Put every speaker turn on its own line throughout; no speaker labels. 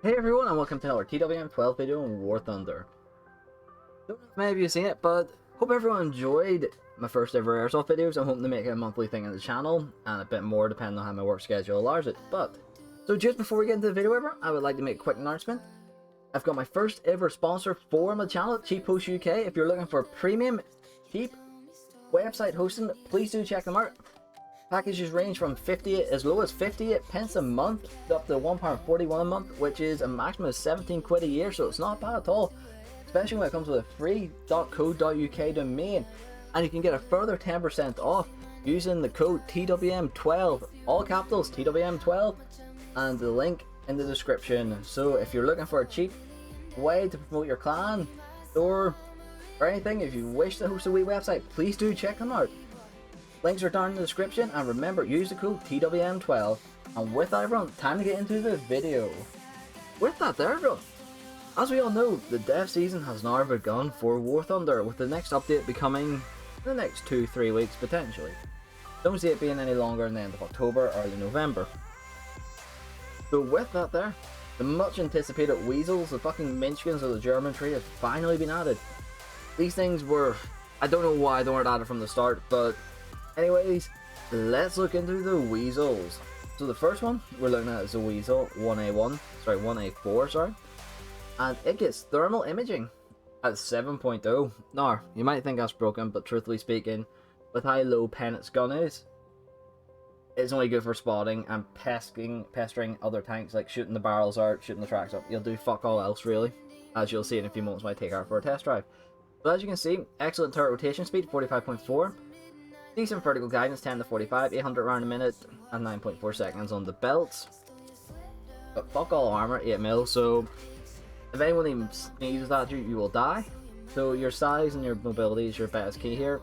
Hey everyone, and welcome to another TWM12 video on War Thunder. Don't know if many of you have seen it, but hope everyone enjoyed my first ever airsoft videos. I'm hoping to make it a monthly thing on the channel, and a bit more depending on how my work schedule allows it. So just before we get into the video I would like to make a quick announcement. I've got my first ever sponsor for my channel, Cheap Host UK. If you're looking for premium, cheap website hosting, please do check them out. Packages range from as low as 58 pence a month up to £1.41 a month, which is a maximum of 17 quid a year, so it's not bad at all, especially when it comes with a free .co.uk domain, and you can get a further 10% off using the code TWM12, all capitals TWM12, and the link in the description. So if you're looking for a cheap way to promote your clan or anything, if you wish to host a wee website, please do check them out. Links are down in the description, and remember, use the code TWM12. And with that, everyone, time to get into the video. With that there, everyone, as we all know, the dev season has now begun for War Thunder, with the next update becoming in the next 2-3 weeks potentially. Don't see it being any longer than the end of October or early November. So with that there, the much anticipated Weasels, the fucking Minchkins of the German tree, have finally been added. These things were, I don't know why they weren't added from the start, but anyways, let's look into the Weasels. So the first one we're looking at is the Weasel 1A4, and it gets thermal imaging at 7.0. Now, you might think that's broken, but truthfully speaking, with how low pen its gun is, it's only good for spotting and pestering other tanks, like shooting the barrels out, shooting the tracks up. You'll do fuck all else really, as you'll see in a few moments when I take her out for a test drive. But as you can see, excellent turret rotation speed, 45.4. Decent vertical guidance, 10 to 45, 800 round a minute, and 9.4 seconds on the belts. But fuck all armor, 8mm, so if anyone even sneezes at you, you will die. So your size and your mobility is your best key here.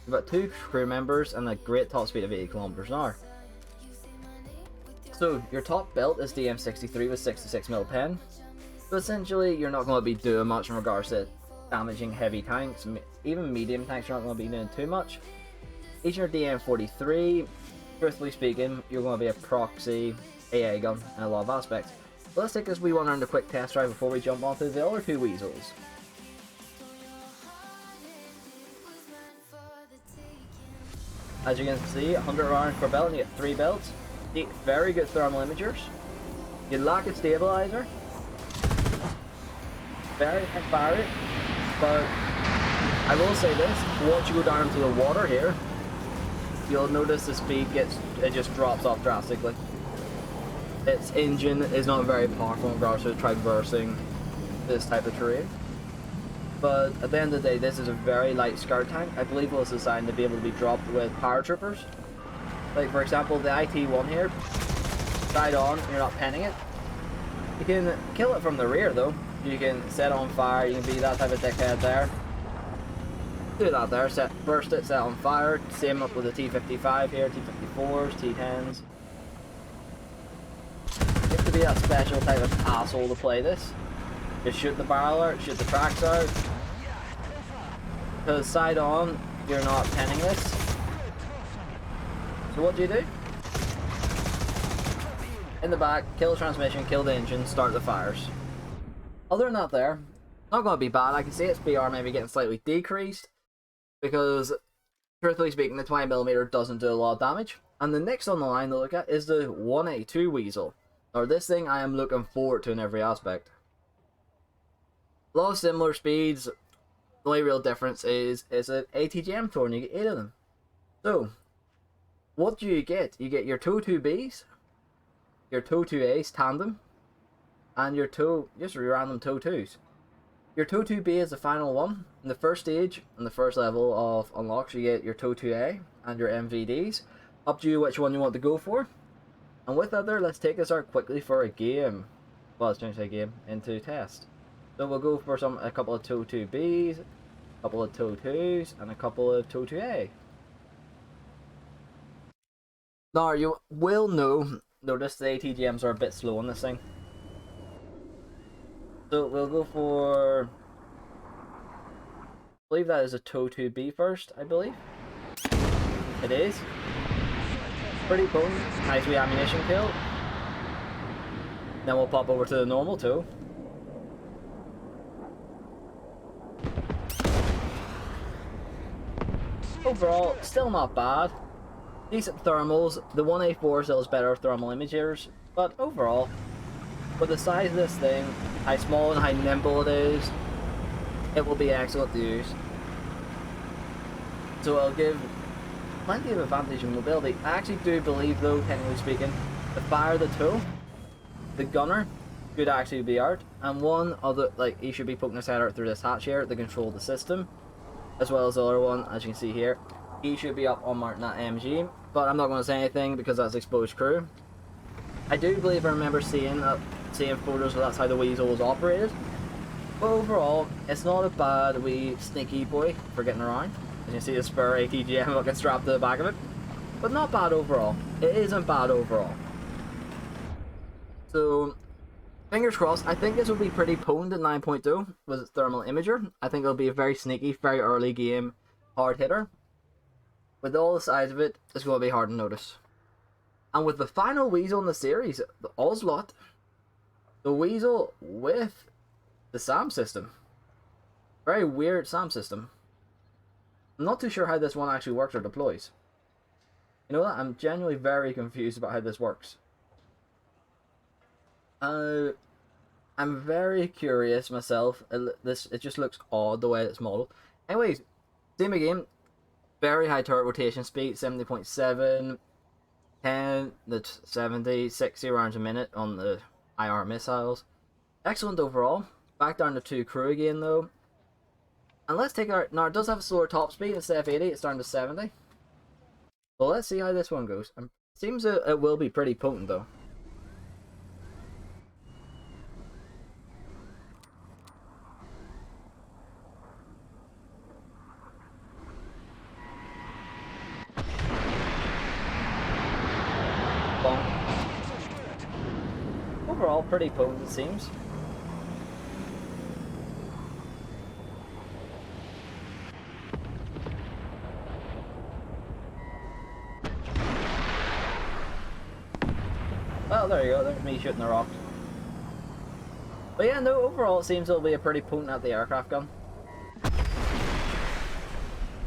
You've got 2 crew members and a great top speed of 80 kilometers an hour. So your top belt is the M63 with 66mm pen. So essentially, you're not going to be doing much in regards to damaging heavy tanks. Even medium tanks, you're not going to be doing too much. Each your DM43, truthfully speaking, you're going to be a proxy AA gun in a lot of aspects. So let's take this wee one around a quick test drive before we jump onto the other 2 Weasels. As you can see, 100 rounds per belt, and you get 3 belts. 8 very good thermal imagers. You lack a stabilizer. Very high fire rate, but I will say this, once you go down into the water here, you'll notice the speed just drops off drastically. Its engine is not very powerful in regards to traversing this type of terrain. But at the end of the day, this is a very light scout tank. I believe it was designed to be able to be dropped with paratroopers. Like for example, the IT-1 here, side on, you're not penning it. You can kill it from the rear though. You can set on fire, you can be that type of dickhead there. Do that there, burst it, set on fire. Same up with the T55 here, T54s, T10s. You have to be that special type of asshole to play this. Just shoot the barrel out, shoot the tracks out. Because side on, you're not penning this. So what do? In the back, kill the transmission, kill the engine, start the fires. Other than that there, not going to be bad. I can see its BR maybe getting slightly decreased, because truthfully speaking, the 20mm doesn't do a lot of damage. And the next on the line to look at is the 1A2 Weasel. Now this thing I am looking forward to in every aspect. A lot of similar speeds. The only real difference is an ATGM tour and you get 8 of them. So what do you get? You get your 2-2Bs, your 2-2As tandem, and your just random 2-2s. Your 2-2B is the final one. In the first stage, in the first level of unlocks, you get your 2-2A and your MVDs. Up to you which one you want to go for. And with that there, let's take this out quickly for a game. Well, let's change the game into test. So we'll go for a couple of 2-2Bs, a couple of 2-2s, and a couple of 2-2A. Now you will notice the ATGMs are a bit slow on this thing. So we'll go for, I believe that is a 2-2B first, I believe. It is. Pretty potent, nice wee ammunition kill. Then we'll pop over to the normal too. Overall, still not bad. Decent thermals. The 1A4 still is better thermal imagers, but overall, with the size of this thing, how small and how nimble it is, it will be excellent to use. So it'll give plenty of advantage in mobility. I actually do believe though, technically speaking, the fire the tool, the gunner, could actually be out, and one other, like, he should be poking his head out through this hatch here to control the system, as well as the other one, as you can see here. He should be up on mounting that MG, but I'm not going to say anything because that's exposed crew. I do believe I remember seeing photos of that's how the Weasel was operated. But overall, it's not a bad wee sneaky boy for getting around. As you can see the spare ATGM looking strapped to the back of it. But not bad overall. It isn't bad overall. So, fingers crossed. I think this will be pretty potent at 9.2 with its thermal imager. I think it'll be a very sneaky, very early game hard hitter. With all the size of it, it's going to be hard to notice. And with the final Weasel in the series, the Oslot, the Weasel with the SAM system. Very weird SAM system. I'm not too sure how this one actually works or deploys. You know what? I'm genuinely very confused about how this works. I'm very curious myself. It just looks odd the way it's modeled. Anyways, same again. Very high turret rotation speed, 70.7, 10 to 70, 60 rounds a minute on the IR missiles. Excellent overall. Back down to 2 crew again though. And let's take our... Now it does have a slower top speed. Instead of 80, it's down to 70. Well, let's see how this one goes. Seems it will be pretty potent though. Overall, pretty potent it seems. Well, there you go, there's me shooting the rocks. But yeah, no, overall it seems it'll be a pretty potent at the aircraft gun.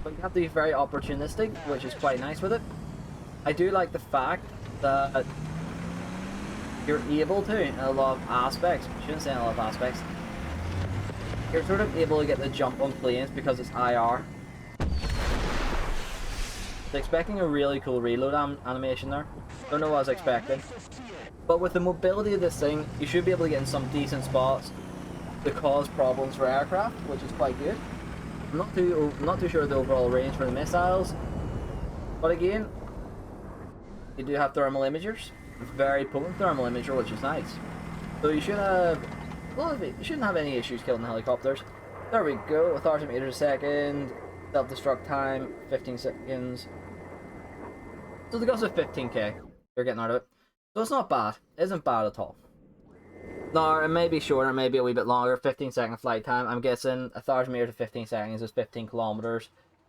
But you have to be very opportunistic, which is quite nice with it. I do like the fact that you're able to, in a lot of aspects, I shouldn't say in a lot of aspects, you're sort of able to get the jump on planes because it's IR. So expecting a really cool reload animation there. Don't know what I was expecting. But with the mobility of this thing, you should be able to get in some decent spots to cause problems for aircraft, which is quite good. I'm not too sure of the overall range for the missiles. But again, you do have thermal imagers. Very potent thermal imager, which is nice. So you should have... Well, you shouldn't have any issues killing the helicopters. There we go, 1,000 meters a second. Self-destruct time, 15 seconds. So the guns of 15k, you're getting out of it. So it's not bad. It isn't bad at all. No, it may be shorter, maybe a wee bit longer. 15-second flight time. I'm guessing 1,000 meters to 15 seconds is 15 kilometers.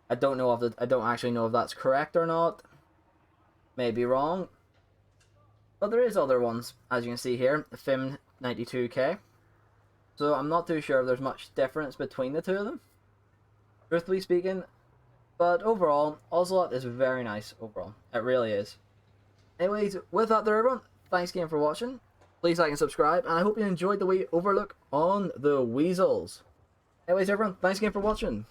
I don't actually know if that's correct or not. Maybe wrong. But there is other ones, as you can see here. The FIM 92k. So I'm not too sure if there's much difference between the two of them, truthfully speaking. But overall, Oslot is very nice overall. It really is. Anyways, with that there everyone, thanks again for watching. Please like and subscribe, and I hope you enjoyed the wee overlook on the Weasels. Anyways everyone, thanks again for watching.